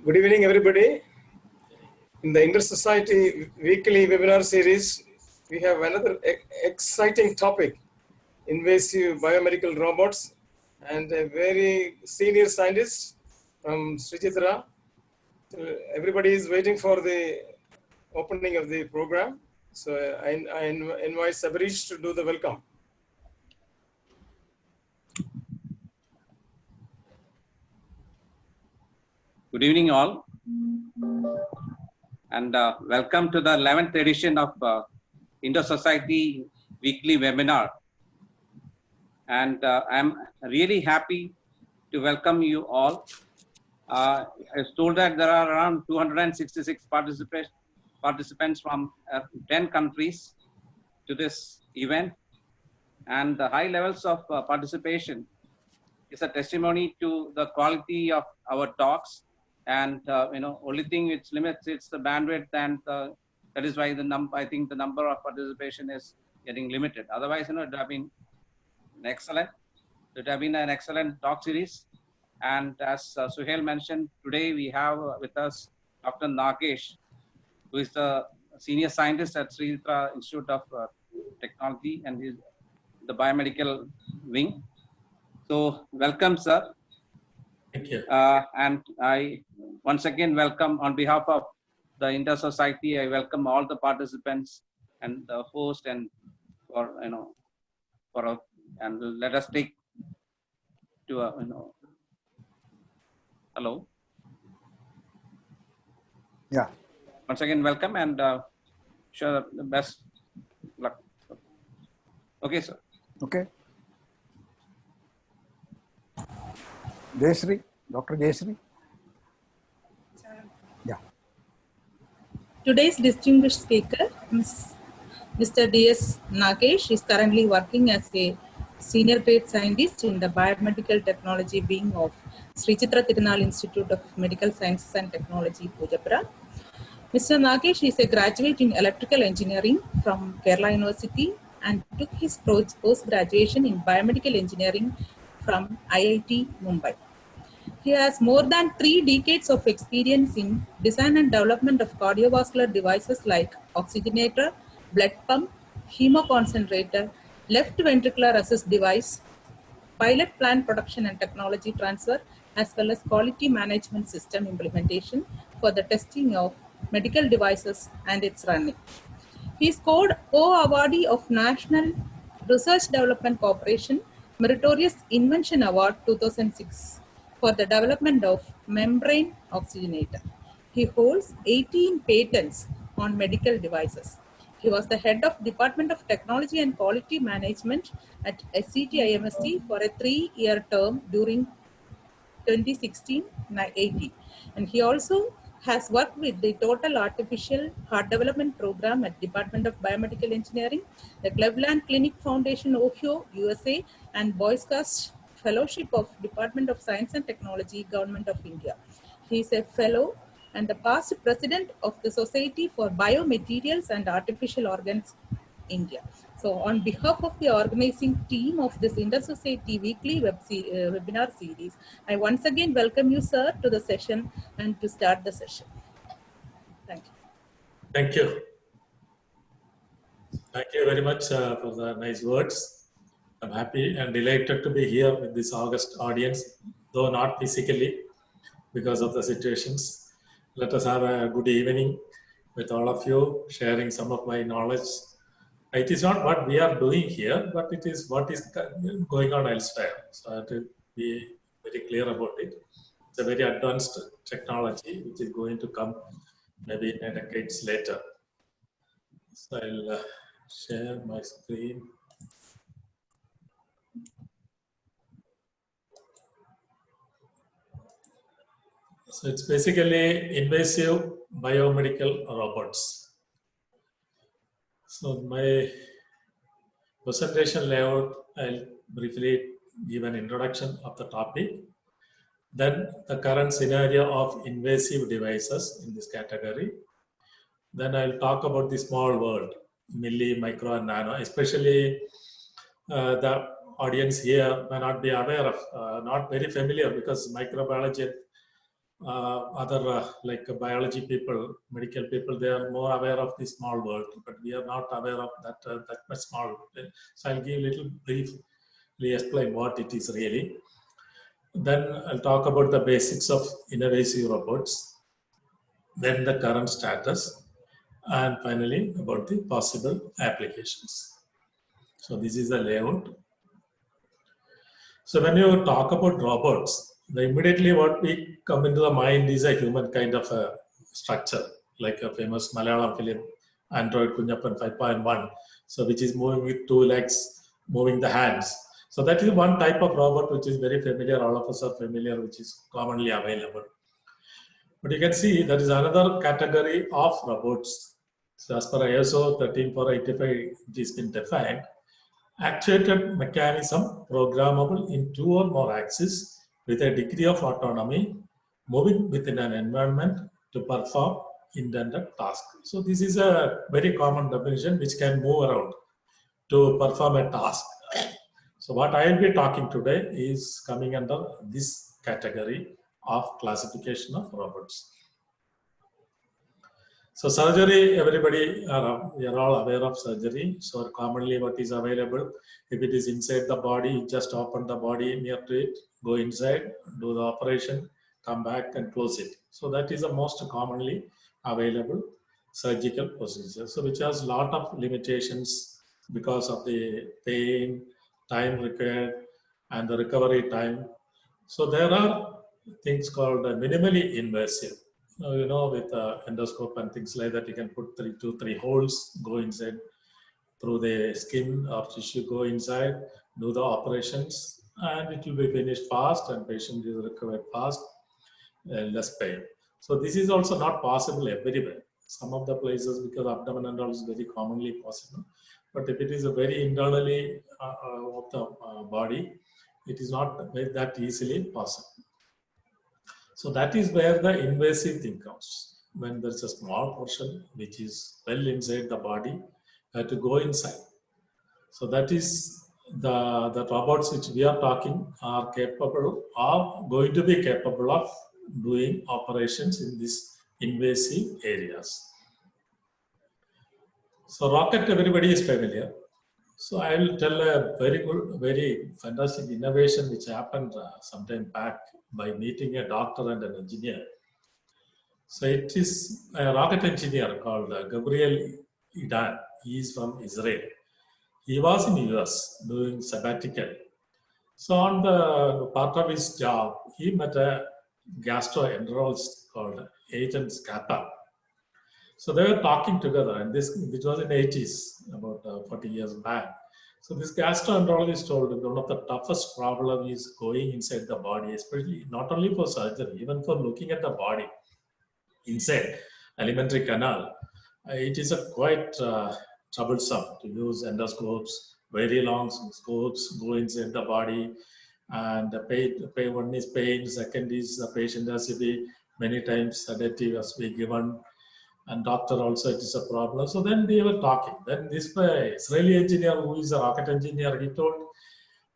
Good evening, everybody. In the Inter-Society weekly webinar series, we have another exciting topic, invasive biomedical robots, and a very senior scientist from Sri Chitra. Everybody is waiting for the opening of the program. So I invite Sabarish to do the welcome. Good evening, all, and welcome to the 11th edition of Inter-Society weekly webinar. And I'm really happy to welcome you all. I was told that there are around 266 participants from 10 countries to this event, and the high levels of participation is a testimony to the quality of our talks. And only thing which limits it's the bandwidth, and that is why I think the number of participation is getting limited. Otherwise, it would have been excellent. It would have been an excellent talk series. And as Suhail mentioned, today we have with us Dr. Nagesh, who is the senior scientist at Sri Chitra Institute of Technology and is the biomedical wing. So welcome, sir. Thank you. And I once again welcome on behalf of the Inter-Society. I welcome all the participants and the host, and and let us take to hello. Yeah. Once again welcome, and sure the best luck. Okay, sir. Okay. Jayashree, Dr. Jayashree. Yeah. Today's distinguished speaker, Mr. D.S. Nagesh, is currently working as a senior grade scientist in the biomedical technology wing of Sri Chitra Tirunal Institute of Medical Sciences and Technology, Pujapura. Mr. Nagesh is a graduate in electrical engineering from Kerala University and took his post-graduation in biomedical engineering from IIT Mumbai. He has more than 3 decades of experience in design and development of cardiovascular devices like oxygenator, blood pump, hemoconcentrator, left ventricular assist device, pilot plant production and technology transfer, as well as quality management system implementation for the testing of medical devices and its running. He scored co-awardee of National Research Development Corporation Meritorious Invention Award 2006 for the development of membrane oxygenator. He holds 18 patents on medical devices. He was the head of Department of Technology and Quality Management at SCT-IMST for a 3-year term during 2016-18. And he also has worked with the Total Artificial Heart Development Program at Department of Biomedical Engineering, the Cleveland Clinic Foundation, Ohio, USA, and Boy Scouts Fellowship of Department of Science and Technology, Government of India. He is a fellow and the past president of the Society for Biomaterials and Artificial Organs, India. So on behalf of the organizing team of this Inter-Society weekly webinar series, I once again welcome you, sir, to the session and to start the session. Thank you. Thank you. Thank you very much for the nice words. I'm happy and delighted to be here with this august audience, though not physically because of the situations. Let us have a good evening with all of you, sharing some of my knowledge. It is not what we are doing here, but it is what is going on elsewhere. So I have to be very clear about it. It's a very advanced technology which is going to come maybe in decades later. So I'll share my screen. So it's basically invasive biomedical robots. So my presentation layout, I'll briefly give an introduction of the topic. Then the current scenario of invasive devices in this category. Then I'll talk about the small world, milli, micro, and nano, especially the audience here may not be aware of, not very familiar because microbiology other like biology people, medical people, they are more aware of the small world, but we are not aware of that that much small. So I'll give a little briefly explain what it is really. Then I'll talk about the basics of invasive robots, then the current status, and finally about the possible applications. So this is the layout. So when you talk about robots, immediately what we come into the mind is a human kind of a structure, like a famous Malayalam film, Android Kunyappan 5.1. So which is moving with 2 legs, moving the hands. So that is one type of robot which is very familiar, all of us are familiar, which is commonly available. But you can see there is another category of robots. So as per ISO 13485, it has been defined. Actuated mechanism programmable in 2 or more axes with a degree of autonomy, moving within an environment to perform intended task. So this is a very common definition which can move around to perform a task. So what I will be talking today is coming under this category of classification of robots. So surgery, everybody, we are all aware of surgery. So commonly what is available, if it is inside the body, just open the body near to it, go inside, do the operation, come back and close it. So that is the most commonly available surgical procedure. So which has a lot of limitations because of the pain, time required, and the recovery time. So there are things called minimally invasive. You know, with endoscope and things like that, you can put 2 to 3 holes, go inside through the skin or tissue, go inside, do the operations, and it will be finished fast and patient is recovered fast, less pain. So this is also not possible everywhere. Some of the places, because abdomen and all is very commonly possible, but if it is a very internally of the body, it is not that easily possible. So that is where the invasive thing comes. When there's a small portion which is well inside the body, you have to go inside. So that is the robots which we are talking are capable of, going to be capable of doing operations in these invasive areas. So rocket, everybody is familiar. So I will tell a very good, very fantastic innovation which happened sometime back by meeting a doctor and an engineer. So it is a rocket engineer called Gabriel Idan. He is from Israel. He was in US doing sabbatical. So on the part of his job, he met a gastroenterologist called Agent Scapa. So they were talking together, and this was in the 80s, about 40 years back. So this gastroenterologist told him one of the toughest problems is going inside the body, especially not only for surgery, even for looking at the body inside alimentary canal. It is a quite troublesome to use endoscopes, very long scopes, go inside the body, and one is pain, second is the patient has to be many times sedative has to be given, and doctor also it is a problem. So then they were talking. Then this Israeli engineer who is a rocket engineer, he told,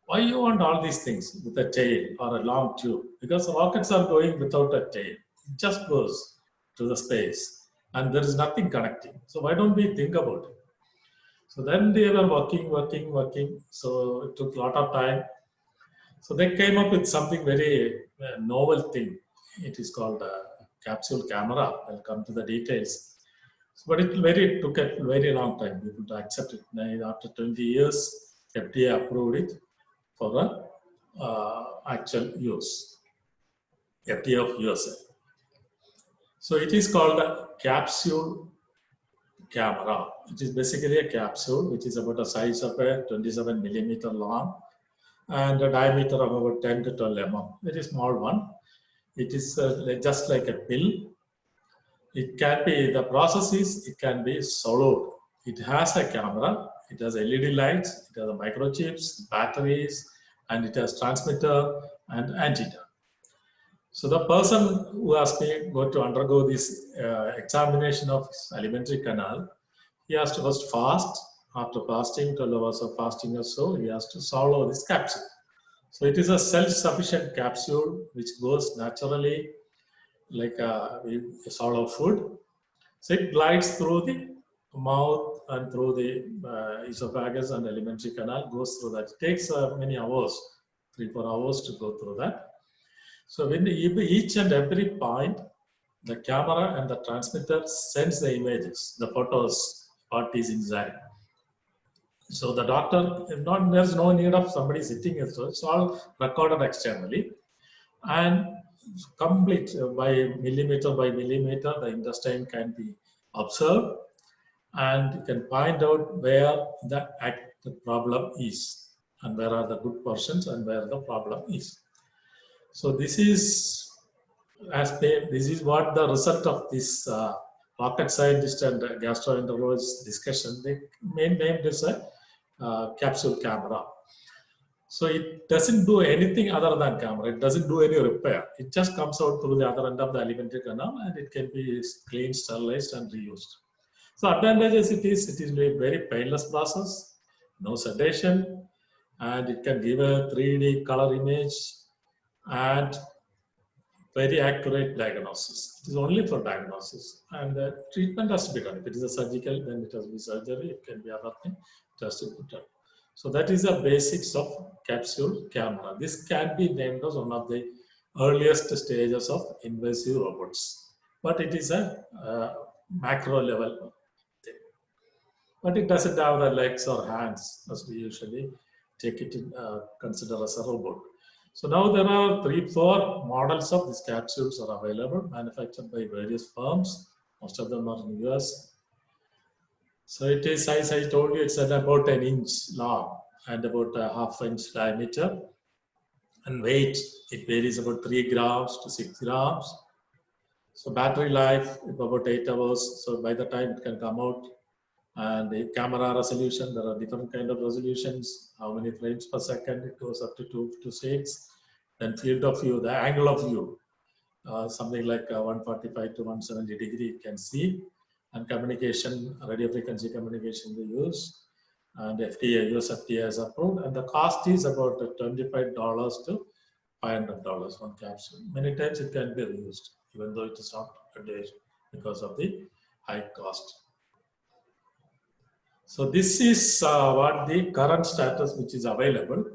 why you want all these things with a tail or a long tube? Because rockets are going without a tail. It just goes to the space and there is nothing connecting. So why don't we think about it? So then they were working. So it took a lot of time. So they came up with something very novel thing. It is called capsule camera. I'll come to the details. But it took a very long time people to accept it. Now, after 20 years, FDA approved it for the actual use. FDA of USA. So it is called a capsule camera. It is basically a capsule which is about the size of a 27 millimeter long and a diameter of about 10 to 12 mm. Very small one. It is just like a pill. It can be, the process is, it can be swallowed. It has a camera, it has LED lights, it has microchips, batteries, and it has transmitter and antenna. So the person who has been going to undergo this examination of alimentary canal, he has to first fast. After fasting, 12 hours of fasting or so, he has to swallow this capsule. So it is a self-sufficient capsule which goes naturally like we swallow food. So it glides through the mouth and through the esophagus and alimentary canal, goes through that. It takes many hours, 3-4 hours to go through that. So when each and every point, the camera and the transmitter sends the images, the photos, what is inside. So the doctor, there's no need of somebody sitting, it's all recorded externally. And complete by millimeter, the intestine can be observed, and you can find out where the problem is, and where are the good portions and where the problem is. So this is what the result of this rocket scientist and gastroenterologist discussion. They named this a capsule camera. So it doesn't do anything other than camera. It doesn't do any repair. It just comes out through the other end of the alimentary canal, and it can be cleaned, sterilized, and reused. So advantages it is a very painless process, no sedation, and it can give a 3D color image and very accurate diagnosis. It is only for diagnosis, and treatment has to be done. If it is a surgical, then it has to be surgery. It can be other thing. It has to be done. So that is the basics of capsule camera. This can be named as one of the earliest stages of invasive robots, but it is a macro level thing. But it doesn't have the legs or hands as we usually take it in, consider as a robot. So now there are 3-4 models of these capsules are available, manufactured by various firms. Most of them are in the US. So it is, as I told you, it's at about 1 inch long and about a 1/2 inch diameter. And weight, it varies about 3 grams to 6 grams. So battery life is about 8 hours. So by the time it can come out, and the camera resolution, there are different kind of resolutions. How many frames per second? It goes up to 2 to 6. Then field of view, the angle of view, something like 145 to 170 degree, you can see. And communication, radio frequency communication we use. And FDA, US FDA has approved. And the cost is about $25 to $500 one capsule. Many times it can be reused, even though it is not a day because of the high cost. So this is what the current status which is available.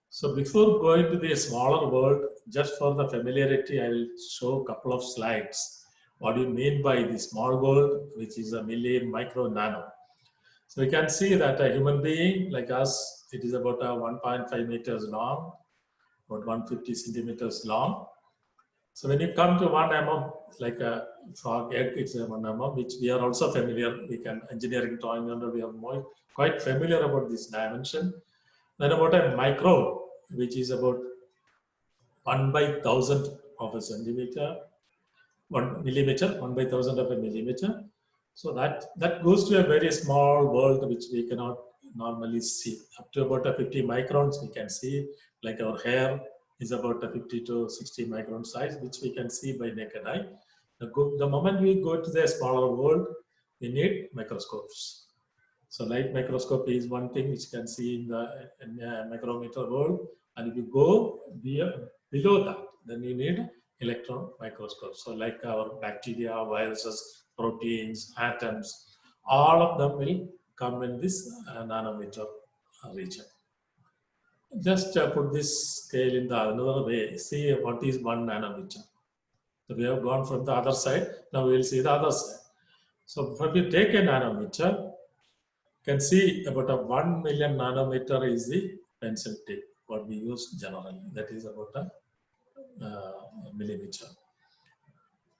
So before going to the smaller world, just for the familiarity, I will show a couple of slides. What do you mean by the small world, which is a milli, micro, nano? So we can see that a human being like us, it is about 1.5 meters long, about 150 centimeters long. So when you come to 1 mm, like a frog egg, it's a 1 mm, which we are also familiar. We can engineering drawing, we are quite familiar about this dimension. Then about a micro, which is about 1/1000 of a centimeter, 1 millimeter, 1/1000 of a millimeter. So that goes to a very small world which we cannot normally see. Up to about 50 microns, we can see, like our hair is about a 50 to 60 micron size, which we can see by naked eye. The moment we go to the smaller world, we need microscopes. So light microscope is one thing which you can see in the micrometer world. And if you go below that, then you need electron microscope. So like our bacteria, viruses, proteins, atoms, all of them will come in this nanometer region. Just put this scale in the another way. See what is 1 nanometer. So we have gone from the other side. Now we will see the other side. So if you take a nanometer, you can see about a 1 million nanometer is the pencil tip, what we use generally. That is about a millimeter.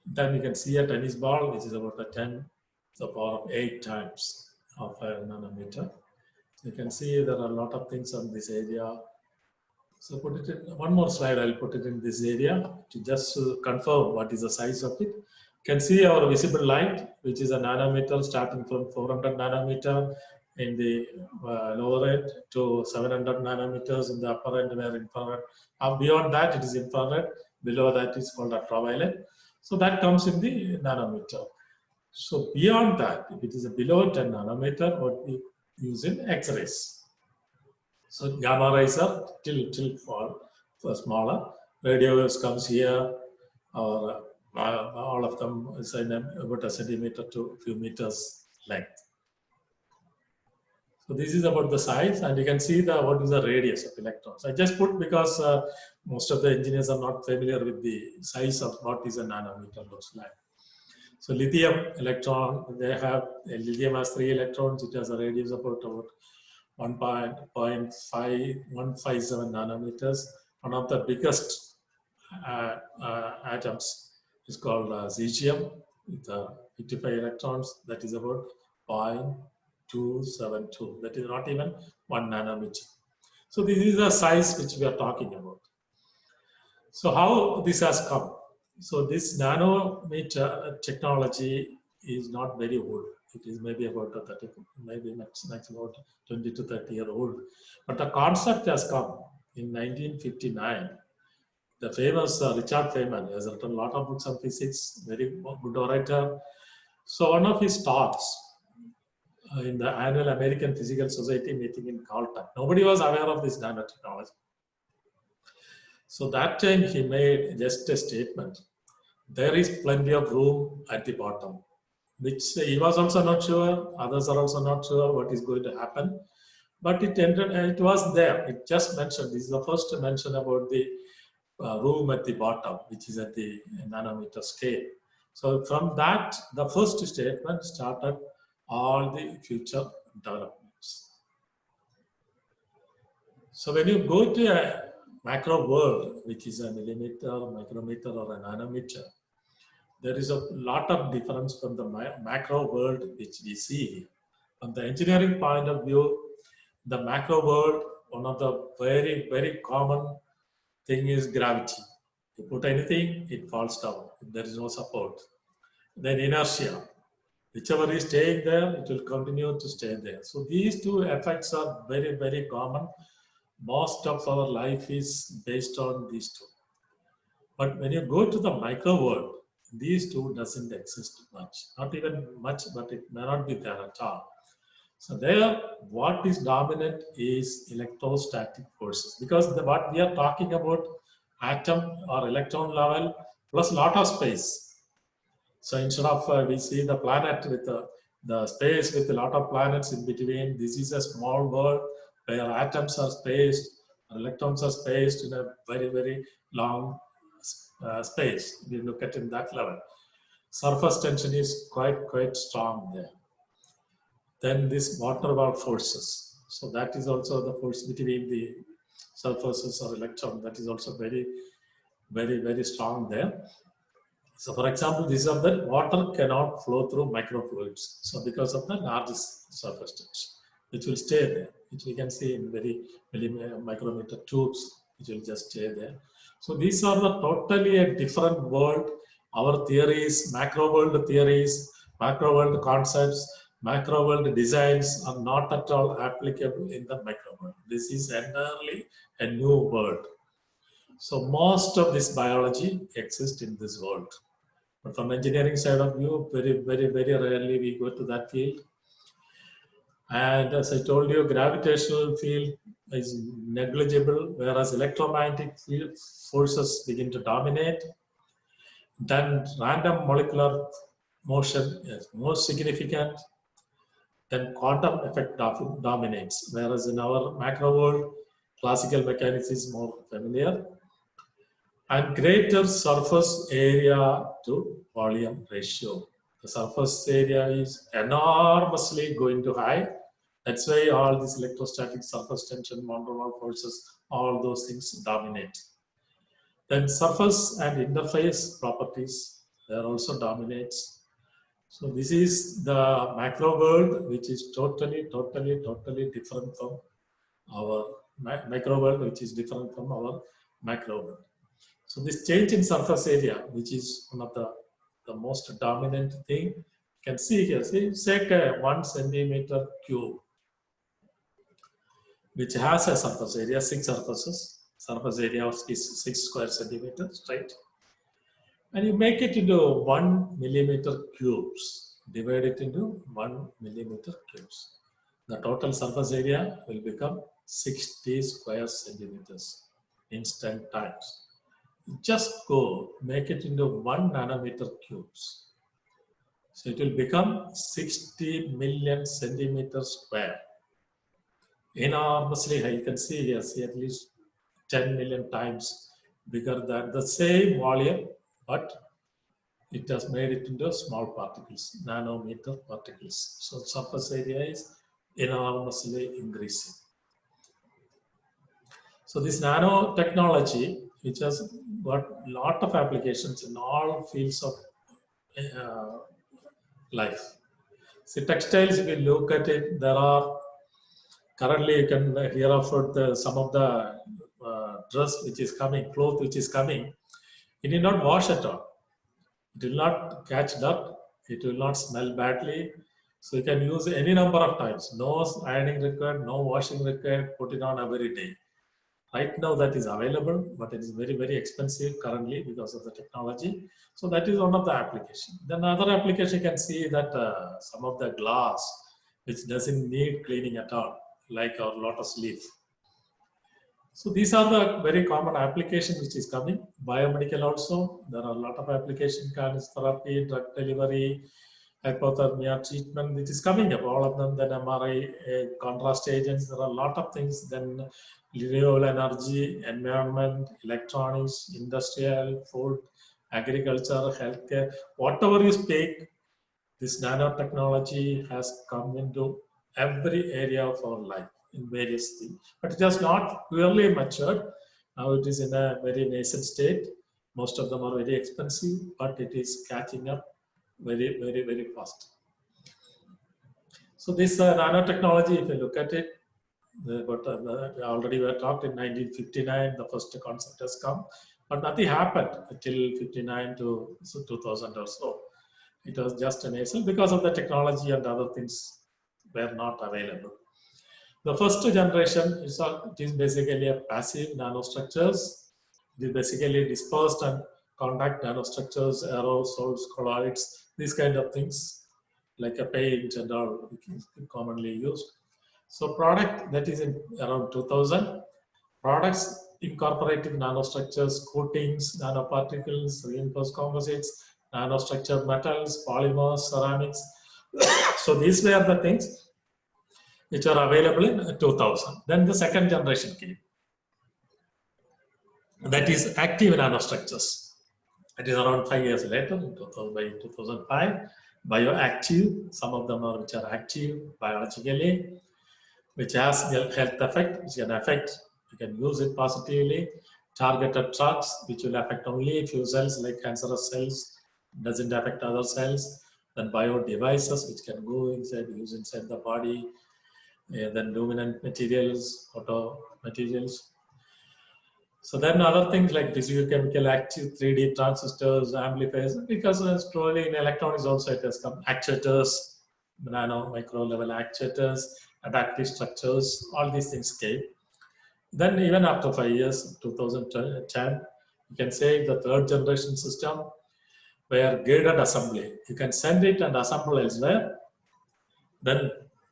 Then you can see a tennis ball, which is about a 10 to the power of 8 times of a nanometer. You can see there are a lot of things on this area. So put it in one more slide. I'll put it in this area to just confirm what is the size of it. You can see our visible light, which is a nanometer starting from 400 nanometer in the lower end to 700 nanometers in the upper end where infrared. Beyond that, it is infrared. Below that is called ultraviolet. So that comes in the nanometer. So beyond that, if it is below 10 nanometer, what we use in X-rays. So gamma rays are till for smaller. Radio waves comes here, or All of them is in about a centimeter to a few meters length. So this is about the size, and you can see what is the radius of electrons. I just put because most of the engineers are not familiar with the size of what is a nanometer looks like. So lithium electron, lithium has 3 electrons. It has a radius of about 1.5157 nanometers. One of the biggest atoms is called cesium with 55 electrons. That is about 0.272. That is not even 1 nanometer. So this is the size which we are talking about. So how this has come? So this nanometer technology is not very old. It is maybe about 30, maybe max about 20 to 30 years old. But the concept has come in 1959. The famous Richard Feynman has written a lot of books on physics, very good orator. So one of his talks in the annual American Physical Society meeting in Caltech, nobody was aware of this nanotechnology. So that time he made just a statement. There is plenty of room at the bottom, which he was also not sure, others are also not sure what is going to happen. But it was there. It just mentioned, this is the first mention about the room at the bottom, which is at the nanometer scale. So from that, the first statement started all the future developments. So when you go to a macro world, which is a millimeter, micrometer, or a nanometer, there is a lot of difference from the macro world which we see here. From the engineering point of view, the macro world, one of the very, very common thing is gravity. You put anything, it falls down. There is no support. Then inertia. Whichever is staying there, it will continue to stay there. So these two effects are very, very common. Most of our life is based on these two. But when you go to the micro world, these two doesn't exist much. Not even much, but it may not be there at all. So there, what is dominant is electrostatic forces, because what we are talking about, atom or electron level plus lot of space. So instead of we see the planet with the space with a lot of planets in between, this is a small world where atoms are spaced, electrons are spaced in a very, very long space. We look at in that level. Surface tension is quite strong there. Then this van der Waals forces. So that is also the force between the surfaces or electron. That is also very, very, very strong there. So for example, this is that water cannot flow through microfluids. So because of the large surface tension, which will stay there, which we can see in very micrometer tubes, which will just stay there. So these are the totally a different world. Our theories, macro world theories, macro world concepts, macro world designs are not at all applicable in the micro world. This is entirely a new world. So most of this biology exists in this world. But from engineering side of view, very, very, very rarely we go to that field. And as I told you, gravitational field is negligible, whereas electromagnetic field forces begin to dominate. Then random molecular motion is most significant. Then quantum effect dominates, whereas in our macro world, classical mechanics is more familiar. And greater surface area to volume ratio. The surface area is enormously going to high. That's why all these electrostatic, surface tension, van der Waals forces, all those things dominate. Then surface and interface properties, there also dominates. So this is the macro world, which is totally different from our micro world, which is different from our macro world. So this change in surface area, which is one of the most dominant thing, you can see here, see, take a 1 centimeter cube, which has a surface area, 6 surfaces. Surface area is 6 square centimeters, right? And you make it into 1 millimeter cubes, divide it into 1 millimeter cubes. The total surface area will become 60 square centimeters, instant times. just go make it into 1 nanometer cubes. So it will become 60 million centimeters square. Enormously high. You can see here, see at least 10 million times bigger than the same volume, but it has made it into small particles, nanometer particles. So surface area is enormously increasing. So this nanotechnology, which has got a lot of applications in all fields of life. See, textiles, if you look at it, there are currently you can hear about some of the dress which is coming, cloth which is coming. It will not wash at all. It will not catch dirt. It will not smell badly. So you can use any number of times. No ironing required, no washing required. Put it on every day. Right now that is available, but it is very, very expensive currently because of the technology. So that is one of the applications. Then another application you can see that some of the glass, which doesn't need cleaning at all, like our lotus leaf. So these are the very common application which is coming. Biomedical also, there are a lot of application, cancer therapy, drug delivery, hypothermia treatment, which is coming up, all of them, then MRI, contrast agents, there are a lot of things, then renewable energy, environment, electronics, industrial, food, agriculture, healthcare, whatever you speak, this nanotechnology has come into every area of our life in various things. But it has not really matured. Now it is in a very nascent state. Most of them are very expensive, but it is catching up very, very, very fast. So this nanotechnology, if you look at it, already we were talked in 1959, the first concept has come, but nothing happened until 59 to 2000 or so. It was just a nascent because of the technology and other things were not available. The first generation is basically a passive nanostructures. It is basically dispersed and contact nanostructures, aerosols, colloids, these kind of things, like a paint and all, commonly used. So product that is in around 2000, products incorporating nanostructures, coatings, nanoparticles, reinforced composites, nanostructured metals, polymers, ceramics. So these were the things which are available in 2000. Then the second generation came. That is active nanostructures. It is around 5 years later, in 2005. Bioactive, some of them are which are active biologically, which has health effect, which can affect, you can use it positively. Targeted drugs, which will affect only a few cells like cancerous cells, doesn't affect other cells. Then bio devices, which can go inside, use inside the body. Then luminant materials, auto materials. So then other things like physicochemical active 3D transistors, amplifiers, because slowly in electronics also it has come, actuators, nano, micro level actuators, adaptive structures, all these things came. Then even after 5 years, 2010, you can say the third generation system where guided assembly. You can send it and assemble elsewhere. Then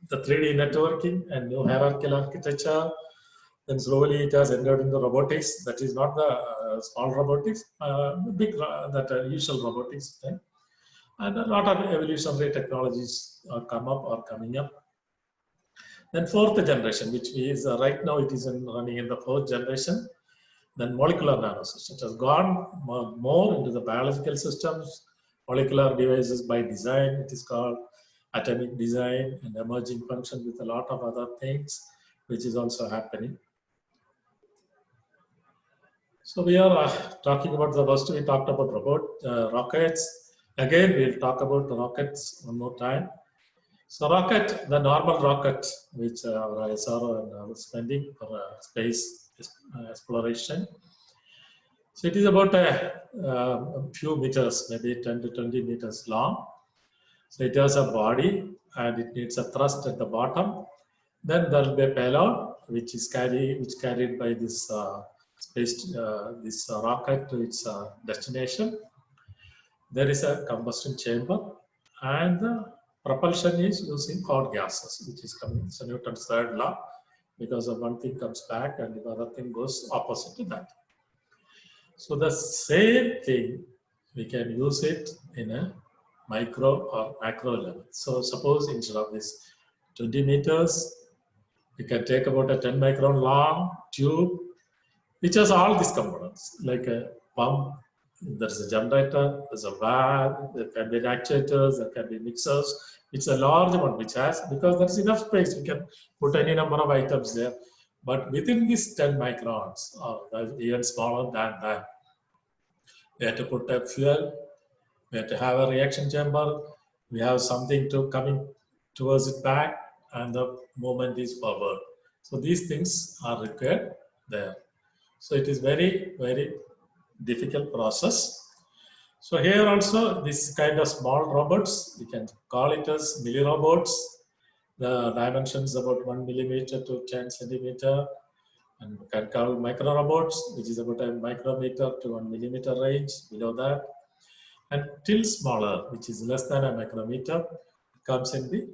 the 3D networking and new hierarchical architecture. Then slowly it has entered into robotics. That is not the small robotics, big that usual robotics thing. And a lot of evolutionary technologies are coming up. Then fourth generation, which is right now it is running in the fourth generation. Then molecular nanosystems has gone more into the biological systems, molecular devices by design. It is called atomic design and emerging function with a lot of other things, which is also happening. So we are talking about the first. We talked about rockets. Again, we'll talk about the rockets one more time. So rocket, the normal rocket, which our ISRO and I was spending for space exploration. So it is about a few meters, maybe 10 to 20 meters long. So it has a body and it needs a thrust at the bottom. Then there will be a payload which is carried by this this rocket to its destination. There is a combustion chamber and the propulsion is using hot gases, which is coming. So Newton's third law, because of one thing comes back and the other thing goes opposite to that. So the same thing, we can use it in a micro or macro level. So suppose instead of this 20 meters, we can take about a 10 micron long tube, which has all these components, like a pump, there's a generator, there's a valve, there can be actuators, there can be mixers. It's a large one which has, because there's enough space, you can put any number of items there. But within these 10 microns, or even smaller than that, we have to put a fuel, we have to have a reaction chamber, we have something to coming towards it back, and the movement is forward. So these things are required there. So it is very, very difficult process. So here also, this kind of small robots, we can call it as milli robots. The dimensions about 1 millimeter to 10 centimeter, and we can call micro robots, which is about a micrometer to 1 millimeter range, below that. And till smaller, which is less than a micrometer, comes in the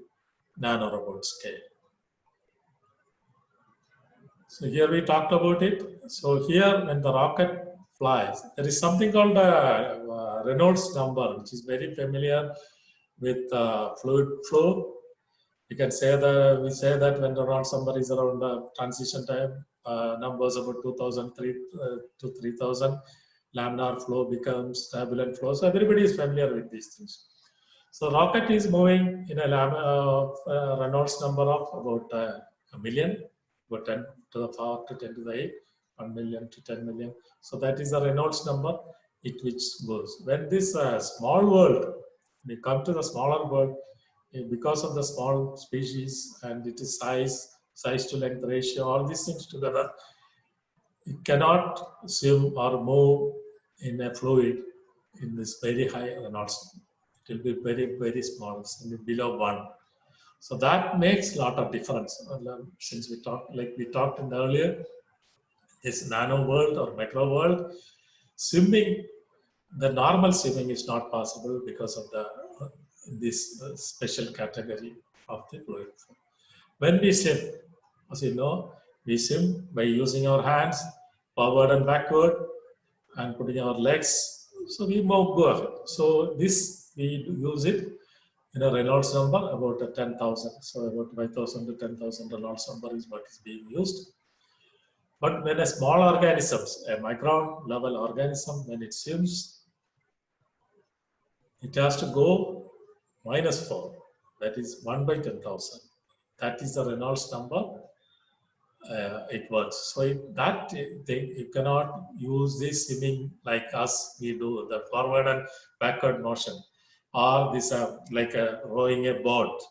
nano robot scale. So here we talked about it. So here, when the rocket flies, there is something called a Reynolds number, which is very familiar with fluid flow. You can say that we say that when the Reynolds number is around the transition time, numbers about 2000 to 3000, laminar flow becomes turbulent flow. So everybody is familiar with these things. So rocket is moving in a Reynolds number of about a million, about 10 to the power to 10 to the 8, 1 million to 10 million. So that is the Reynolds number which goes. When this small world, we come to the smaller world, because of the small species and it is size to length ratio, all these things together, it cannot swim or move in a fluid in this very high Reynolds. It will be very, very small, below 1. So that makes a lot of difference. Since we talked in the earlier, this nano world or macro world, swimming, the normal swimming is not possible because of this special category of the fluid. When we swim, as you know, we swim by using our hands forward and backward and putting our legs. So we go ahead. So this, we use it in a Reynolds number about 10,000. So about 5,000 to 10,000 Reynolds number is what is being used. But when a small organisms, a micron level organism, when it swims, it has to go -4. That is 1 by 10,000. That is the Reynolds number. It works. So you cannot use this swimming like us, we do the forward and backward motion, or this like rowing a boat,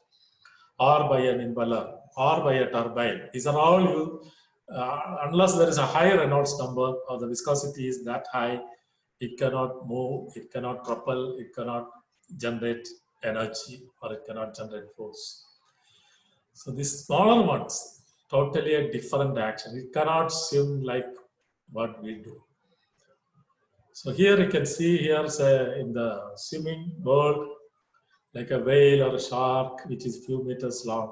or by an impeller, or by a turbine. These are all you, unless there is a higher Reynolds number or the viscosity is that high, it cannot move, it cannot propel, it cannot generate energy, or it cannot generate force. So these smaller ones, totally a different action. It cannot swim like what we do. So here you can see here, say, in the swimming world, like a whale or a shark, which is few meters long.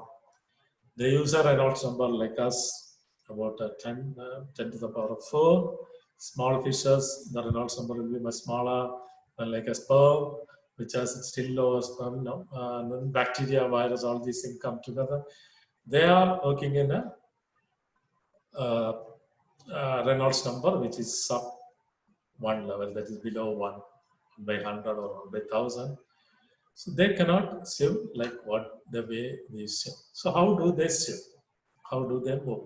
They use a Reynolds number like us, about 10 to the power of 4. Small fishes, the Reynolds number will be much smaller than like a sperm, which has still lower sperm. Bacteria, virus, all these things come together. They are working in a Reynolds number, which is sub 1 level, that is below 1 by 100 or 1 by 1000. So they cannot swim like what the way we swim. So how do they swim? How do they move?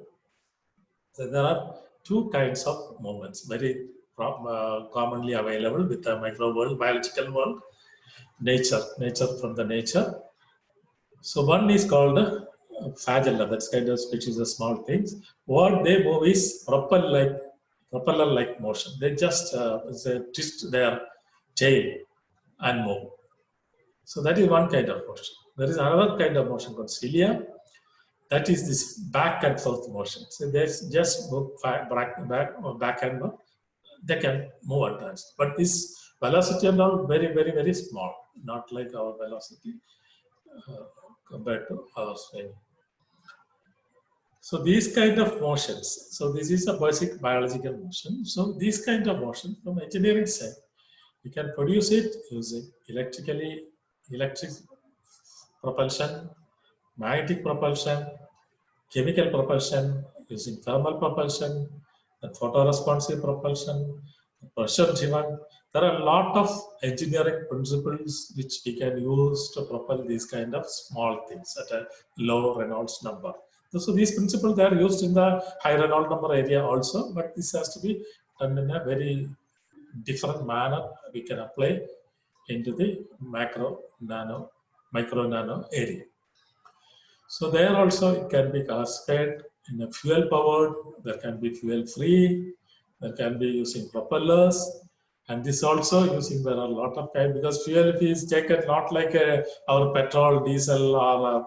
So there are two kinds of movements, very commonly available with the micro world, biological world, nature from the nature. So one is called flagella, that's kind of species of small things. What they move is propeller-like motion. They just twist their tail and move. So that is one kind of motion. There is another kind of motion called cilia. That is this back and forth motion. So they just move back and forth. They can move at times. But this velocity and all very, very, very small, not like our velocity compared to our swing. So these kind of motions, so this is a basic biological motion. So these kind of motion from engineering side, you can produce it using electric propulsion, magnetic propulsion, chemical propulsion, using thermal propulsion, and photoresponsive propulsion, pressure driven. There are a lot of engineering principles which we can use to propel these kind of small things at a low Reynolds number. So these principles, they are used in the high Reynolds number area also, but this has to be done in a very different manner. We can apply into the micro nano area. So there also it can be classified in a fuel powered, there can be fuel free, there can be using propellers, and this also using, there are a lot of kind, because fuel is taken not like our petrol, diesel, or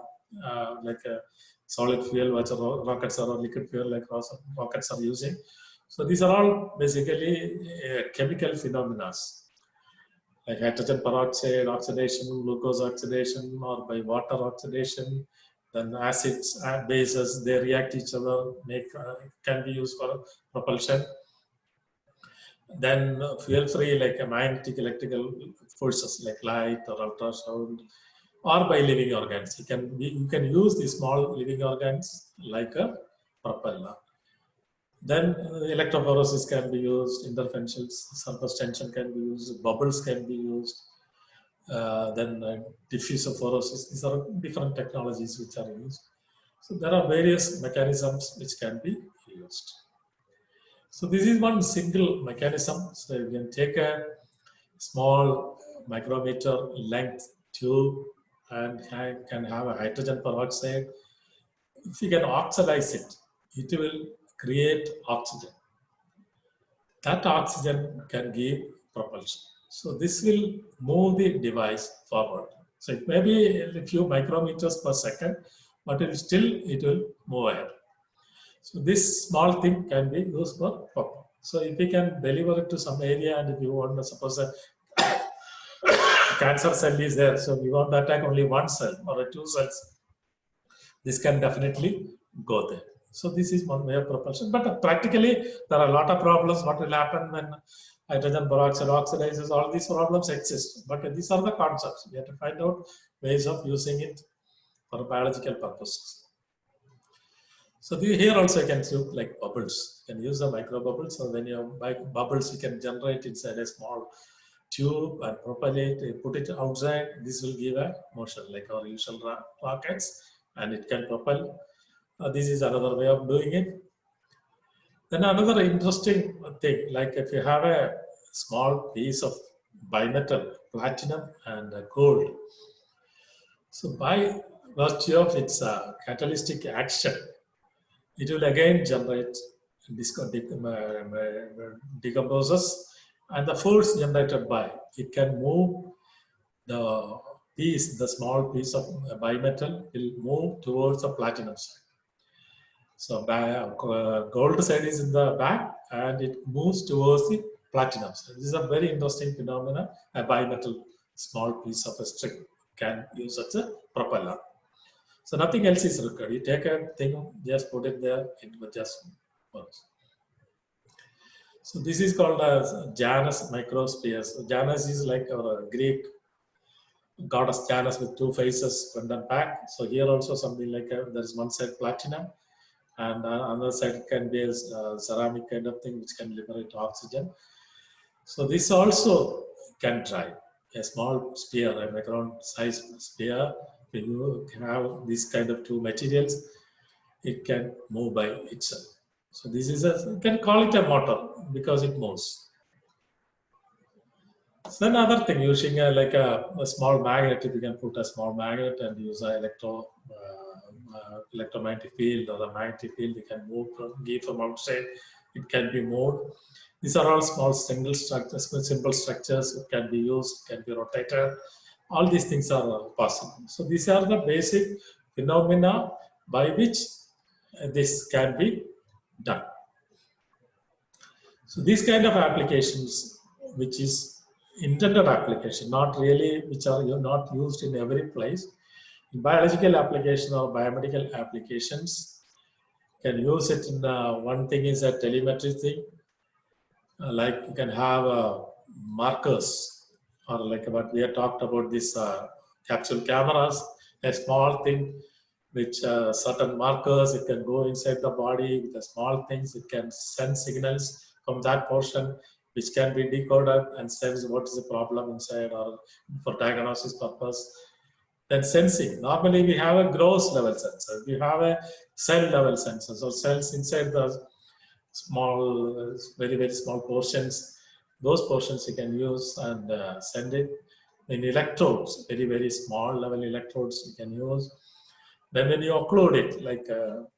like a solid fuel which rockets or liquid fuel like rockets are using. So these are all basically chemical phenomena like hydrogen peroxide oxidation, glucose oxidation, or by water oxidation. Then acids and bases, they react each other, can be used for propulsion. Then fuel free, like a magnetic electrical forces like light or ultrasound, or by living organs. You can use these small living organs like a propeller. Then electrophoresis can be used, interferential surface tension can be used, bubbles can be used. Then diffusophoresis. These are different technologies which are used. So there are various mechanisms which can be used. So this is one single mechanism. So you can take a small micrometer length tube and can have a hydrogen peroxide. If you can oxidize it, it will create oxygen. That oxygen can give propulsion. So this will move the device forward. So it may be a few micrometers per second, but it will move ahead. So this small thing can be used for propulsion. So if we can deliver it to some area, and if you want to suppose a cancer cell is there, so we want to attack only one cell or two cells, this can definitely go there. So this is one way of propulsion, but practically there are a lot of problems. What will happen when hydrogen peroxide oxidizes? All these problems exist, but these are the concepts. We have to find out ways of using it for biological purposes. So here also you can use like bubbles. You can use the micro bubbles. So when you have bubbles, you can generate inside a small tube and propel it, put it outside. This will give a motion like our usual rockets, and it can propel. This is another way of doing it. Then another interesting thing, like if you have a small piece of bimetal, platinum and gold. So by virtue of its catalytic action, it will again generate, decomposes, and the force generated by it can move the small piece of bimetal will move towards the platinum side. So gold side is in the back and it moves towards the platinum side. This is a very interesting phenomenon. A bimetal small piece of a string can use as a propeller. So nothing else is required. You take a thing, just put it there, it will just works. So this is called as Janus microsphere. So Janus is like our Greek goddess Janus with two faces front and back. So here also something like there is one side platinum, and another side can be a ceramic kind of thing which can liberate oxygen. So this also can drive a small sphere, a micron size sphere. When you have this kind of two materials, it can move by itself. So this is you can call it a motor because it moves. So another thing, using like a small magnet, if you can put a small magnet and use an electromagnetic field or a magnetic field, you can move from outside, it can be moved. These are all small single structures, simple structures. It can be used, can be rotated. All these things are possible. So these are the basic phenomena by which this can be done. So these kind of applications, which is intended application, not really, which are not used in every place. In biological application or biomedical applications, Can use it in one thing is a telemetry thing. Like you can have markers, or like what we have talked about this capsule cameras, a small thing which certain markers, it can go inside the body with the small things, it can send signals from that portion which can be decoded and sends what is the problem inside or for diagnosis purpose. Then sensing, normally we have a gross level sensor, we have a cell level sensor, so cells inside the small, very, very small portions. Those portions you can use and send it. In electrodes, very, very small level electrodes you can use. Then when you occlude it, like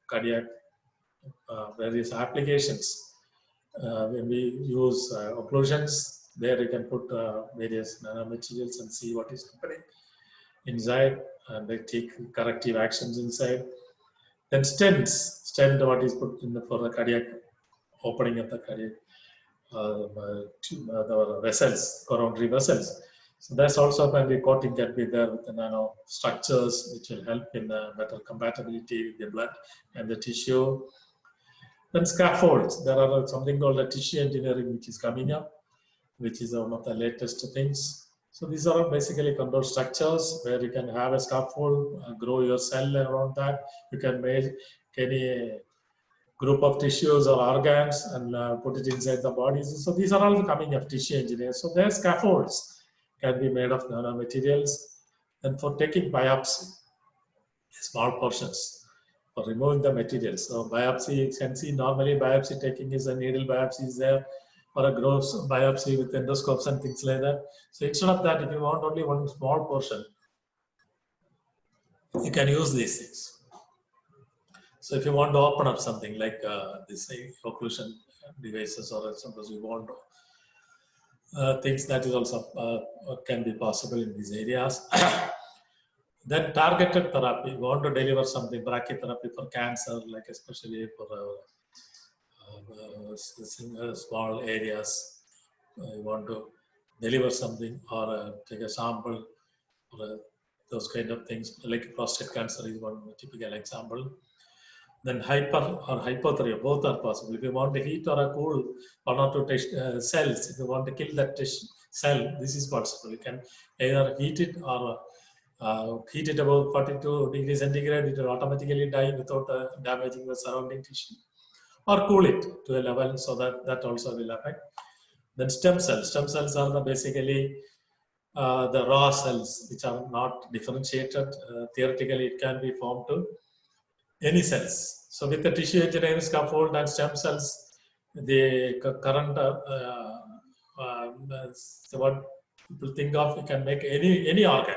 cardiac, various applications, when we use occlusions, there you can put various nanomaterials and see what is happening inside, and they take corrective actions inside. Then stent what is put in for the cardiac, opening of the cardiac, the vessels, coronary vessels. So that's also can be coating can be there with the nano structures, which will help in better compatibility with the blood and the tissue. Then scaffolds, there are something called a tissue engineering which is coming up, which is one of the latest things. So these are basically control structures where you can have a scaffold, grow your cell around that. You can make any group of tissues or organs and put it inside the bodies. So these are all coming of tissue engineers. So their scaffolds can be made of nanomaterials. And for taking biopsy, small portions, for removing the materials. So biopsy, you can see normally biopsy taking is a needle biopsy is there, or a gross biopsy with endoscopes and things like that. So instead of that, if you want only one small portion, you can use these things. So if you want to open up something like this occlusion devices, or suppose you want things that is also can be possible in these areas. Then targeted therapy, you want to deliver something, brachytherapy for cancer, like especially for small areas, you want to deliver something or take a sample or those kind of things, like prostate cancer is one typical example. Then hyper or hypothermia, both are possible. If you want to heat or a cool one or two cells, if you want to kill that cell, this is possible. You can either heat it or heat it above 42 degrees centigrade, it will automatically die without damaging the surrounding tissue, or cool it to a level so that also will affect. Then stem cells. Stem cells are basically the raw cells which are not differentiated. Theoretically, it can be formed to any cells. So with the tissue engineering scaffold and stem cells, the current so what people think of, you can make any organ.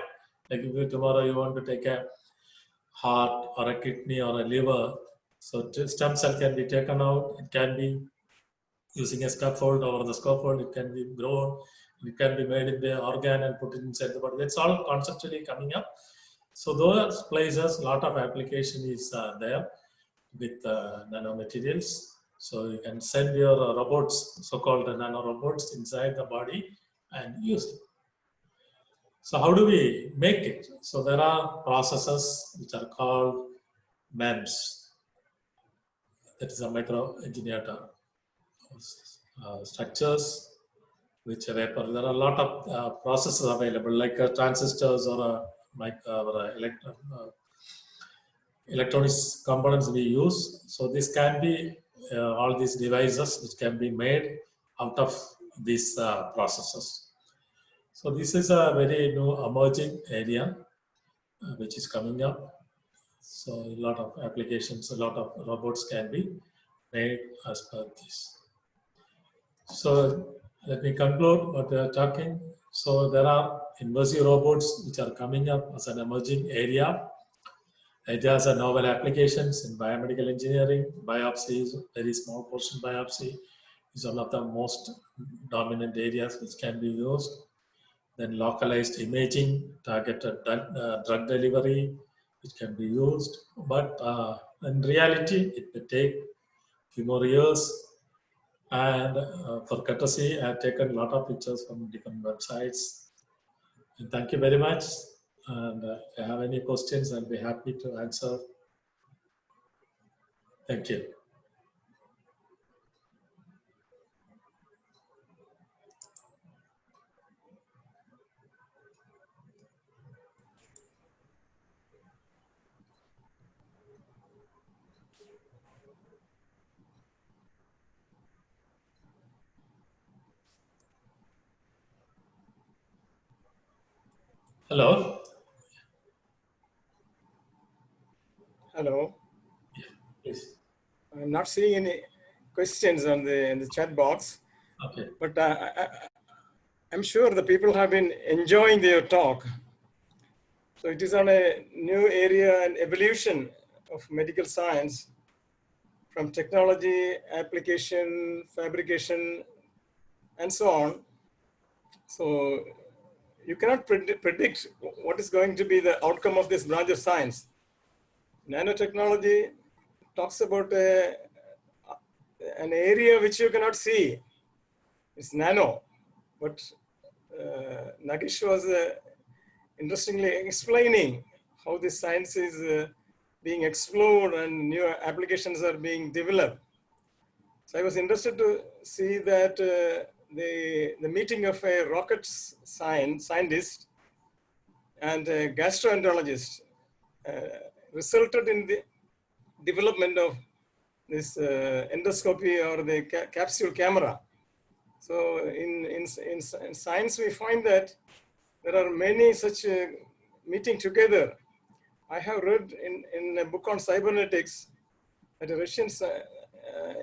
Like if tomorrow you want to take a heart or a kidney or a liver, so stem cell can be taken out. It can be using a scaffold, or the scaffold it can be grown. It can be made in the organ and put it inside the body. That's all conceptually coming up. So those places, a lot of application is there with nanomaterials. So you can send your robots, so-called nanorobots, inside the body and use it. So how do we make it? So there are processes which are called MEMS. That is a micro-engineered structures which are vapor. There are a lot of processes available, like transistors or electronics components we use. So this can be all these devices which can be made out of these processes. So this is a very new emerging area which is coming up. So a lot of applications, a lot of robots can be made as per this. So let me conclude what we are talking. So there are invasive robots which are coming up as an emerging area. It has a novel applications in biomedical engineering. Biopsy is very small portion biopsy is one of the most dominant areas which can be used. Then localized imaging, targeted drug delivery, which can be used. But in reality, it may take a few more years. And for courtesy, I have taken a lot of pictures from different websites. And thank you very much. And if you have any questions, I'll be happy to answer. Thank you. Hello. Hello. Please. I'm not seeing any questions on in the chat box, Okay. but I'm sure the people have been enjoying their talk. So it is on a new area and evolution of medical science, from technology, application, fabrication, and so on. So you cannot predict what is going to be the outcome of this branch of science. Nanotechnology talks about an area which you cannot see. It's nano, but Nagesh was interestingly explaining how this science is being explored and new applications are being developed. So I was interested to see that the meeting of a rocket scientist and a gastroenterologist resulted in the development of this endoscopy or the capsule camera. So in science, we find that there are many such meeting together. I have read in a book on cybernetics that a Russian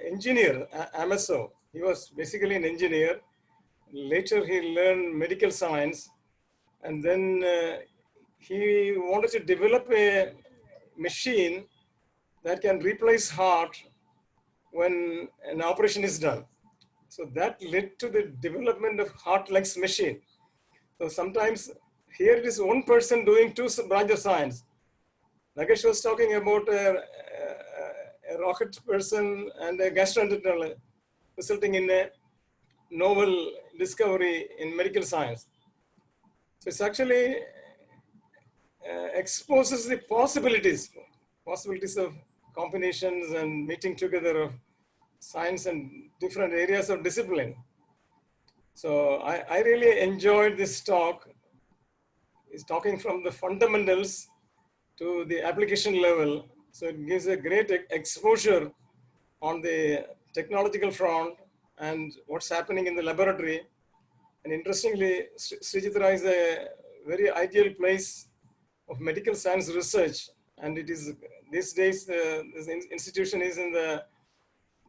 engineer, Amasov, he was basically an engineer. Later, he learned medical science, and then he wanted to develop a machine that can replace heart when an operation is done. So that led to the development of heart lungs machine. So sometimes here it is one person doing two branches of science. Nagesh was talking about a rocket person and a gastroenterologist, resulting in a novel discovery in medical science. So it's actually exposes the possibilities of combinations and meeting together of science and different areas of discipline. So I really enjoyed this talk. It's talking from the fundamentals to the application level. So it gives a great exposure on the technological front and what's happening in the laboratory. And interestingly, Srijitra is a very ideal place of medical science research. And it is these days, this institution is in the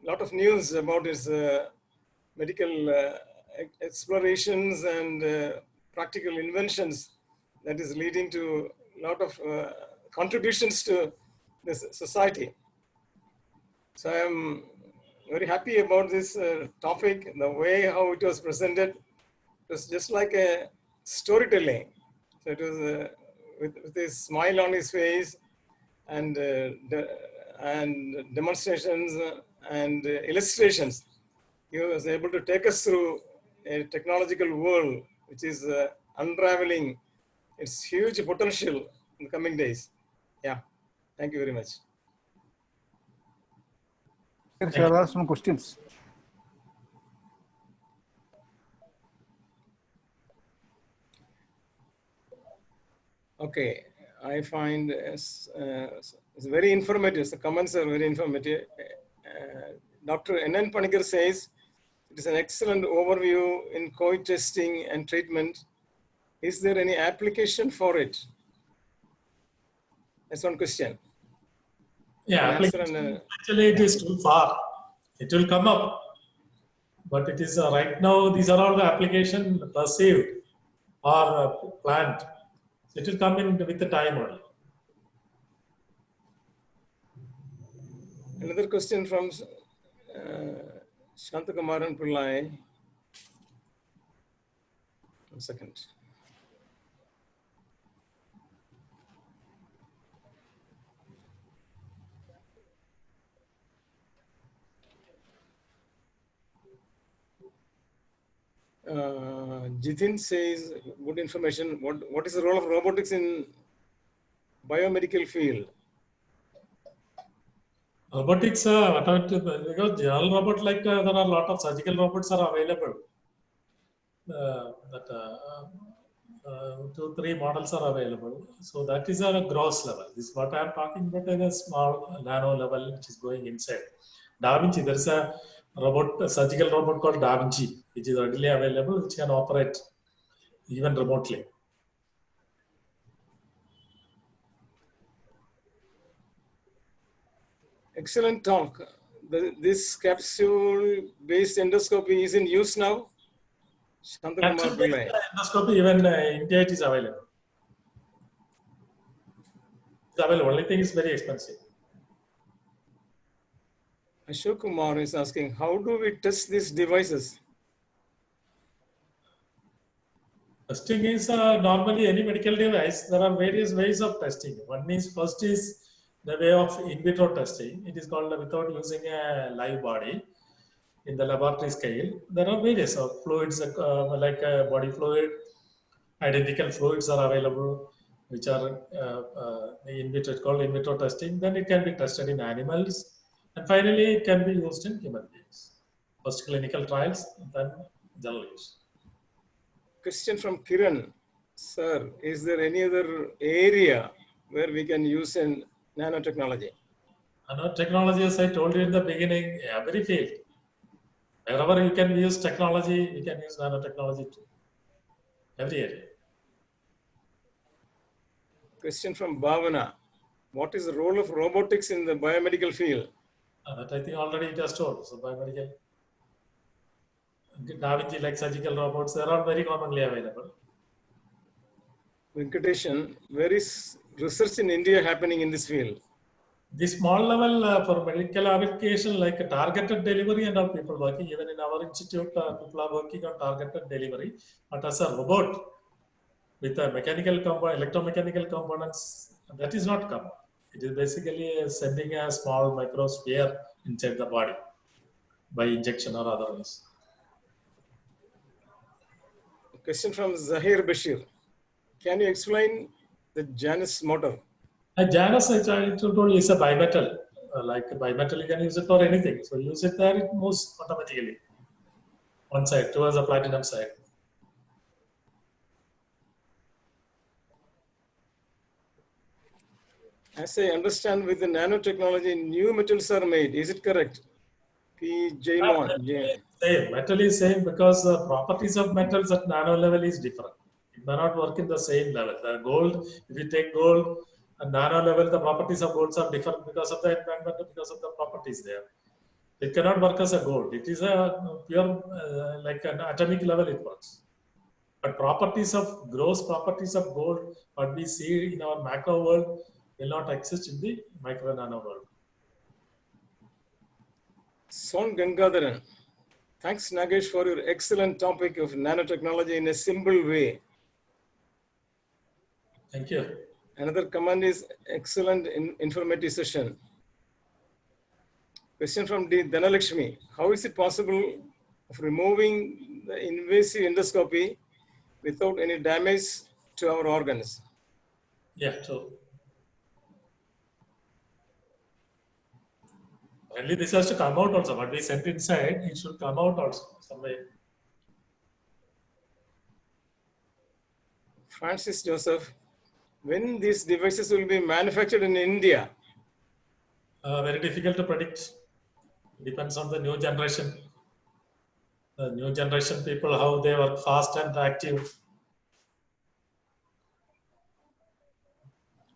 lot of news about its medical explorations and practical inventions that is leading to a lot of contributions to this society. So I'm very happy about this topic, the way how it was presented. It was just like a storytelling. So it was with a smile on his face and demonstrations and illustrations. He was able to take us through a technological world which is unraveling its huge potential in the coming days. Yeah, thank you very much. There are some questions. Okay, I find it's very informative. The comments are very informative. Dr. N.N. Panikkar says, it is an excellent overview in COVID testing and treatment. Is there any application for it? That's one question. Yeah, application, actually it is too far. It will come up. But it is right now, these are all the application perceived or planned. So it will come in with the time only. Another question from Shantagamaran Pillai. One second. Jitin says, good information. What is the role of robotics in biomedical field? Robotics, because general robot like there are a lot of surgical robots are available. Two, three models are available. So that is a gross level. This is what I am talking about at a small nano level, which is going inside. Da Vinci, there is a robot, a surgical robot called Da Vinci, which is readily available, which can operate even remotely. Excellent talk. This capsule-based endoscopy is in use now. Shantakumar Pillai. Endoscopy, even India, it is available. It's available. Only thing is very expensive. Ashok Kumar is asking, how do we test these devices? Testing is normally any medical device. There are various ways of testing. One is first is the way of in vitro testing. It is called without using a live body in the laboratory scale. There are various of fluids like body fluid, identical fluids are available, which are in vitro, called in vitro testing. Then it can be tested in animals, and finally it can be used in human beings. First clinical trials, then general use. Question from Kiran. Sir, is there any other area where we can use in nanotechnology? Nanotechnology, as I told you in the beginning, every field. Wherever you can use technology, you can use nanotechnology too. Every area. Question from Bhavana. What is the role of robotics in the biomedical field? That I think already it has told. So biomedical, Da Vinci like surgical robots, they are all very commonly available. Venkateshan, where is research in India happening in this field? The small level for medical application like a targeted delivery and all people working, even in our institute, people are working on targeted delivery. But as a robot with a mechanical component, electromechanical components, that is not common. It is basically sending a small microsphere inside the body by injection or otherwise. Question from Zahir Bashir. Can you explain the Janus motor? Janus, I told you, is a bimetal. Like a bimetal, you can use it for anything. So use it there, it moves automatically. One side, towards the platinum side. As I understand, with the nanotechnology, new metals are made. Is it correct? Same. Metal is same because the properties of metals at nano level is different. It may not work in the same level. The gold, if you take gold at nano level, the properties of golds are different because of the environment, because of the properties there. It cannot work as a gold. It is a pure, like an atomic level it works. But properties of, gross properties of gold, what we see in our macro world, will not exist in the micro nano world. Son Gangadharan. Thanks, Nagesh, for your excellent topic of nanotechnology in a simple way. Thank you. Another comment is excellent informative session. Question from D. Dhanalakshmi. How is it possible of removing the invasive endoscopy without any damage to our organs? Yeah, so only this has to come out also. What we sent inside, it should come out also some way. Francis Joseph, when these devices will be manufactured in India? Very difficult to predict. Depends on the new generation. The new generation people, how they work fast and active.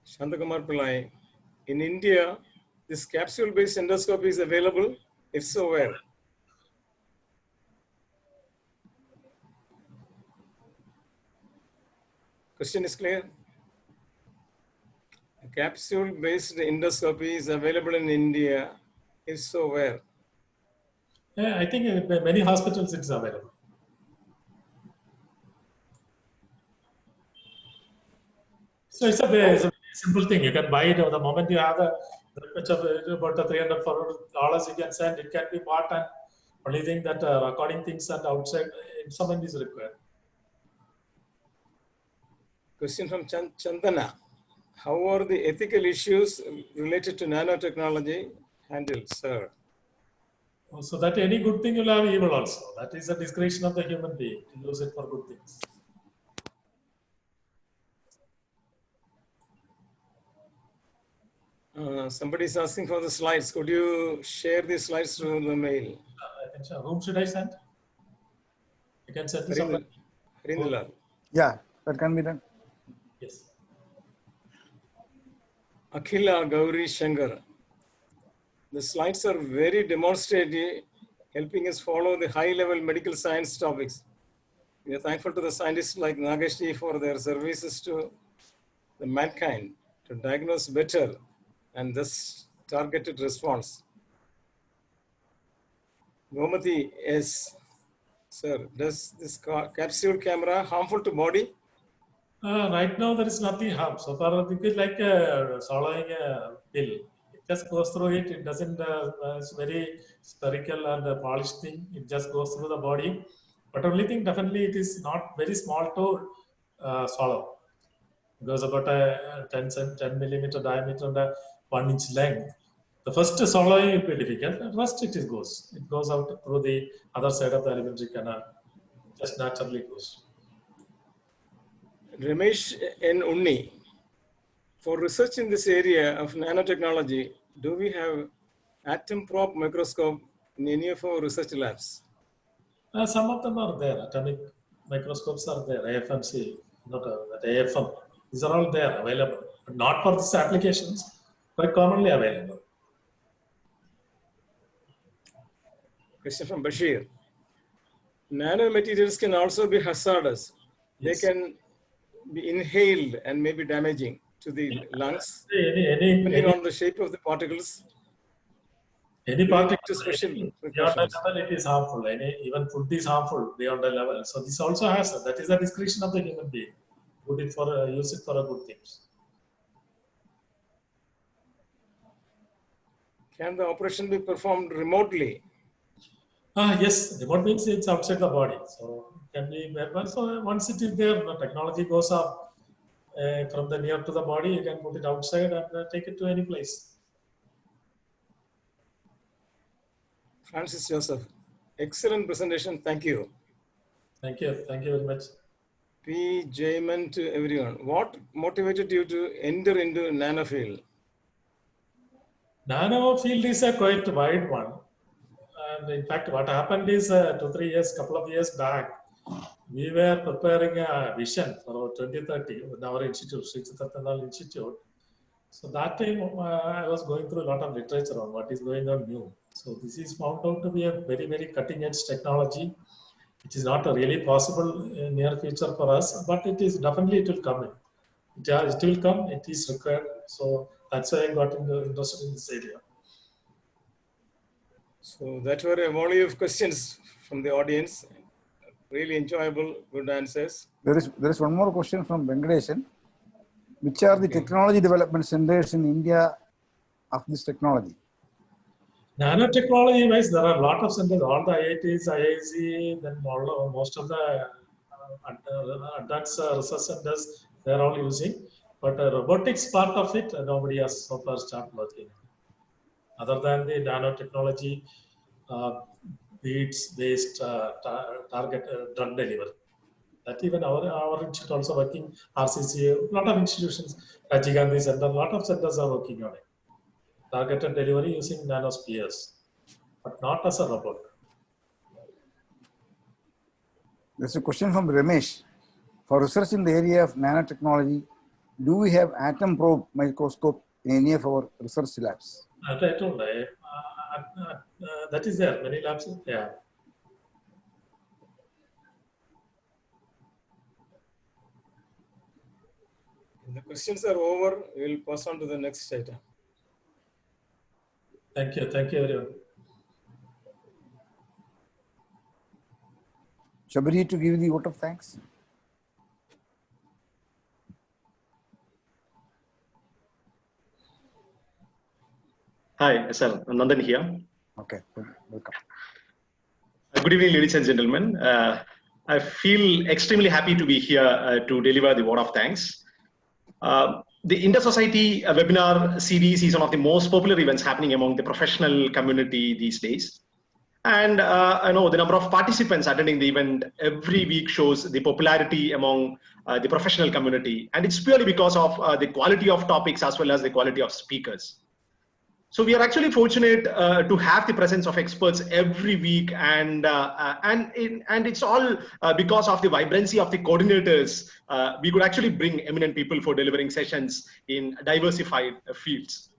Shantakumar Pillai, in India, this capsule-based endoscopy is available? If so, where? Question is clear? A capsule-based endoscopy is available in India. If so, where? Yeah, I think in many hospitals it's available. So it's a very simple thing. You can buy it the moment you have a much of about $300, $400 you can send. It can be bought, and only thing that recording things and outside instrument is required. Question from Chandana. How are the ethical issues related to nanotechnology handle, sir? So that any good thing will have evil also. That is the discretion of the human being to use it for good things. Somebody is asking for the slides. Could you share the slides through the mail? I can share. Whom should I send? I can send to somebody. Harindulal. Yeah, that can be done. Yes. Akhila Gauri Shankar. The slides are very demonstrative, helping us follow the high-level medical science topics. We are thankful to the scientists like Nageshji for their services to the mankind to diagnose better and thus targeted response. Gomati, yes, sir. Does this capsule camera harmful to body? Right now, there is nothing harm. So far, it is like swallowing a pill. It just goes through it. It doesn't, it's very spherical and polished thing. It just goes through the body. But only thing, definitely, it is not very small to swallow. It goes about a 10 millimeter diameter and a 1 inch length. The first swallowing will be difficult. The rest it goes. It goes out through the other side of the alimentary canal. Just naturally goes. Ramesh N. Unni, for research in this area of nanotechnology, do we have atom probe microscope in any of our research labs? Some of them are there. Atomic microscopes are there. AFMC, not that AFM. These are all there, available. But not for these applications, but commonly available. Question from Bashir. Nanomaterials can also be hazardous. Yes. They can be inhaled and may be damaging to the lungs, Any depending on the shape of the particles. particle to special beyond a precautions. level, it is harmful. Even food is harmful beyond a level. So this also has that is the discretion of the human being. Put it for use it for a good things. Can the operation be performed remotely? Yes, remote means it's outside the body. So it can be so once it is there, the technology goes up from the near to the body, you can put it outside and take it to any place. Francis Joseph, excellent presentation. Thank you. Thank you. Thank you very much. P. Jayman to everyone. What motivated you to enter into nano field? Nano field is a quite wide one. And in fact, what happened is 2-3 years, couple of years back, we were preparing a vision for 2030 with our institute, Sri Chitratanal Institute. So that time I was going through a lot of literature on what is going on new. So this is found out to be a very, very cutting edge technology, which is not really possible in near future for us, but it is definitely it will come in. It will come, it is required. So that's why I got interested in this area. So that were a volley of questions from the audience. Really enjoyable, good answers. There is one more question from Venkatesan. Which are the technology development centers in India of this technology? Nanotechnology wise, there are a lot of centers, all the IITs, IIC, then most of the advanced research centers, they're all using. But robotics part of it, nobody has so far started working. Other than the nanotechnology, beads-based target drug delivery. That even our institute also working, RCC, a lot of institutions, Rajiv Gandhi Center, a lot of centers are working on it. Targeted delivery using nanospheres, but not as a robot. There's a question from Ramesh. For research in the area of nanotechnology, do we have atom probe microscope in any of our research labs? I told that is there, many labs, yeah. The questions are over. We will pass on to the next item. Thank you everyone. Shabari to give the vote of thanks. Hi, sir. Nandan here. Okay, welcome. Good evening, ladies and gentlemen. I feel extremely happy to be here to deliver the vote of thanks. The Inter-Society webinar series is one of the most popular events happening among the professional community these days. And I know the number of participants attending the event every week shows the popularity among the professional community. And it's purely because of the quality of topics as well as the quality of speakers. So we are actually fortunate to have the presence of experts every week, and it's all because of the vibrancy of the coordinators. We could actually bring eminent people for delivering sessions in diversified fields.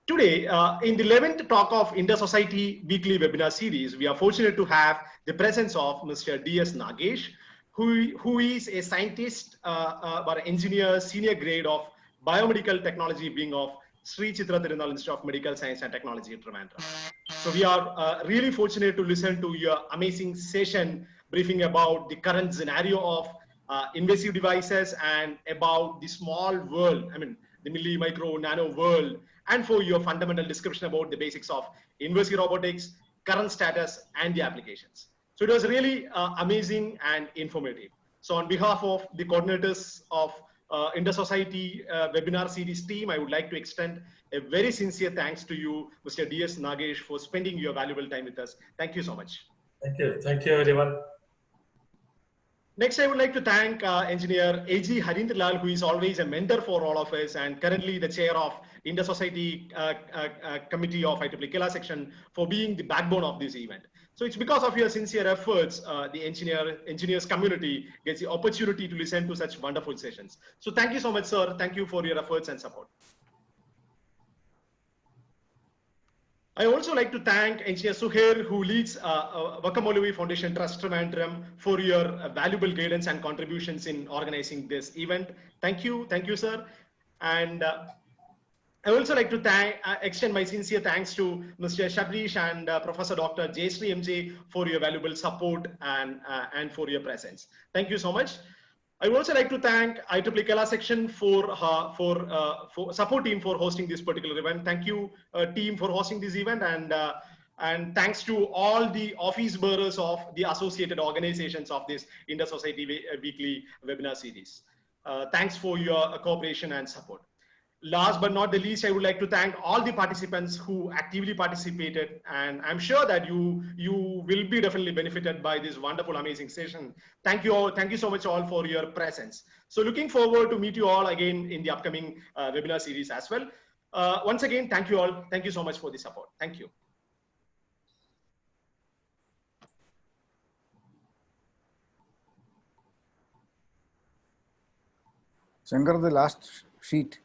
Today, in the 11th talk of Inter-Society weekly webinar series, we are fortunate to have the presence of Mr. D.S. Nagesh, who is a scientist or engineer, senior grade of biomedical technology wing of Sri Chitra Tirunal Institute of Medical Science and Technology in Trivandrum. So we are really fortunate to listen to your amazing session briefing about the current scenario of invasive devices and about the small world, I mean, the milli, micro, nano world, and for your fundamental description about the basics of invasive robotics, current status, and the applications. So it was really amazing and informative. So on behalf of the coordinators of Inter-Society webinar series team, I would like to extend a very sincere thanks to you, Mr. D.S. Nagesh, for spending your valuable time with us. Thank you so much. Thank you. Thank you, everyone. Next, I would like to thank engineer A.G. Harindralal, who is always a mentor for all of us and currently the chair of Inter-Society Committee of IEEE KELA section, for being the backbone of this event. So it's because of your sincere efforts, the engineers community gets the opportunity to listen to such wonderful sessions. So thank you so much, sir. Thank you for your efforts and support. I also like to thank Engineer Suhair, who leads Vakamolavi Foundation Trust Trivandrum, for your valuable guidance and contributions in organizing this event. Thank you, sir. And I also like to extend my sincere thanks to Mr. Shabrish and Professor Dr. Jayashree MJ for your valuable support and for your presence. Thank you so much. I would also like to thank IEEE KELA section for support team for hosting this particular event. Thank you, team, for hosting this event, and thanks to all the office bearers of the associated organizations of this Inter-Society weekly webinar series. Thanks for your cooperation and support. Last but not the least, I would like to thank all the participants who actively participated, and I'm sure that you will be definitely benefited by this wonderful, amazing session. Thank you all. Thank you so much all for your presence. So looking forward to meet you all again in the upcoming webinar series as well. Once again, thank you all. Thank you so much for the support. Thank you. Shankar, the last sheet.